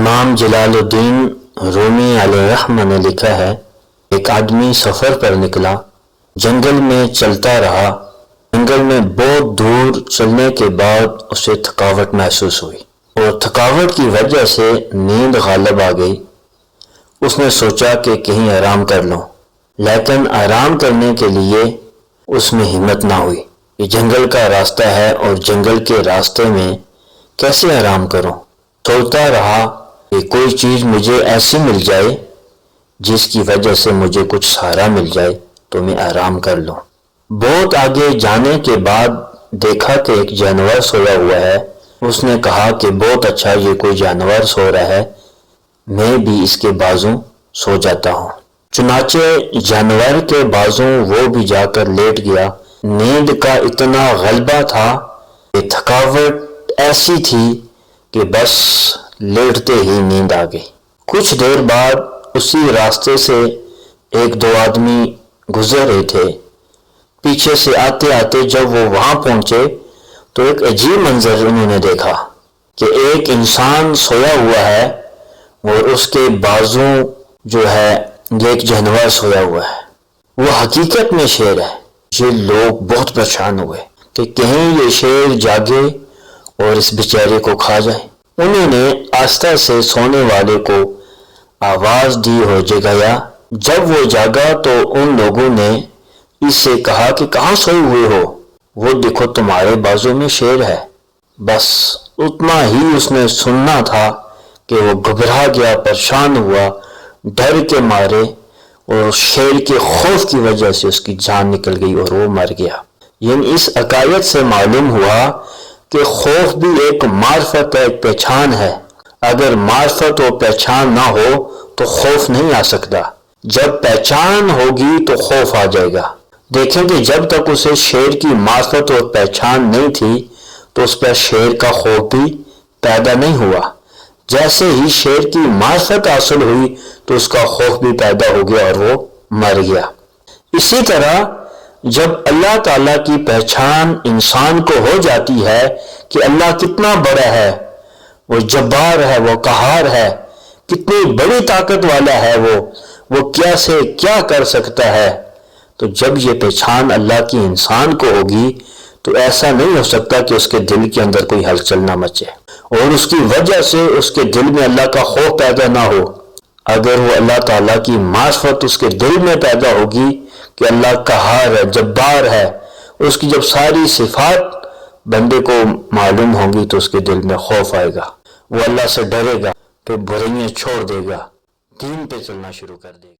امام جلال الدین رومی علیہ رحمہ نے لکھا ہے، ایک آدمی سفر پر نکلا، جنگل میں چلتا رہا۔ جنگل میں بہت دور چلنے کے بعد اسے تھکاوٹ محسوس ہوئی اور تھکاوٹ کی وجہ سے نیند غالب آ گئی۔ اس نے سوچا کہ کہیں آرام کر لوں، لیکن آرام کرنے کے لیے اس میں ہمت نہ ہوئی۔ یہ جنگل کا راستہ ہے اور جنگل کے راستے میں کیسے آرام کروں؟ سوچتا رہا کہ کوئی چیز مجھے ایسی مل جائے جس کی وجہ سے مجھے کچھ سہارا مل جائے تو میں آرام کر لوں۔ بہت آگے جانے کے بعد دیکھا کہ ایک جانور سویا ہوا ہے۔ اس نے کہا کہ بہت اچھا، یہ کوئی جانور سو رہا ہے، میں بھی اس کے بازو سو جاتا ہوں۔ چنانچہ جانور کے بازو وہ بھی جا کر لیٹ گیا۔ نیند کا اتنا غلبہ تھا کہ تھکاوٹ ایسی تھی کہ بس لیٹتے ہی نیند آ گئی۔ کچھ دیر بعد اسی راستے سے ایک دو آدمی گزر رہے تھے۔ پیچھے سے آتے آتے جب وہ وہاں پہنچے تو ایک عجیب منظر انہوں نے دیکھا کہ ایک انسان سویا ہوا ہے اور اس کے بازو جو ہے یہ ایک جانور سویا ہوا ہے۔ وہ حقیقت میں شیر ہے۔ یہ لوگ بہت پریشان ہوئے کہ کہیں یہ شیر جاگے اور اس بیچارے کو کھا جائے۔ انہوں نے آہستہ سے سونے والے کو آواز دی اور جگایا۔ جب وہ جاگا تو ان لوگوں نے اس سے کہا کہ کہاں سوئے ہوئے ہو؟ وہ دیکھو تمہارے بازو میں شیر ہے۔ بس اتنا ہی اس نے سننا تھا کہ وہ گھبرا گیا، پریشان ہوا، ڈر کے مارے، اور شیر کے خوف کی وجہ سے اس کی جان نکل گئی اور وہ مر گیا۔ یعنی اس عقائد سے معلوم ہوا کہ خوف بھی ایک معرفت ہے، ایک پہچان ہے۔ اگر معرفت و پہچان نہ ہو تو خوف نہیں آ سکتا۔ جب پہچان ہوگی تو خوف آ جائے گا۔ دیکھیں کہ جب تک اسے شیر کی معرفت اور پہچان نہیں تھی تو اس پر شیر کا خوف بھی پیدا نہیں ہوا۔ جیسے ہی شیر کی معرفت حاصل ہوئی تو اس کا خوف بھی پیدا ہو گیا اور وہ مر گیا۔ اسی طرح جب اللہ تعالیٰ کی پہچان انسان کو ہو جاتی ہے کہ اللہ کتنا بڑا ہے، وہ جبار ہے، وہ قہار ہے، کتنی بڑی طاقت والا ہے، وہ کیا سے کیا کر سکتا ہے، تو جب یہ پہچان اللہ کی انسان کو ہوگی تو ایسا نہیں ہو سکتا کہ اس کے دل کے اندر کوئی ہلچل نہ مچے اور اس کی وجہ سے اس کے دل میں اللہ کا خوف پیدا نہ ہو۔ اگر وہ اللہ تعالیٰ کی معرفت اس کے دل میں پیدا ہوگی کہ اللہ قہار ہے، جبار ہے، اس کی جب ساری صفات بندے کو معلوم ہوں گی تو اس کے دل میں خوف آئے گا، وہ اللہ سے ڈرے گا، پھر برائیاں چھوڑ دے گا، دین پہ چلنا شروع کر دے گا۔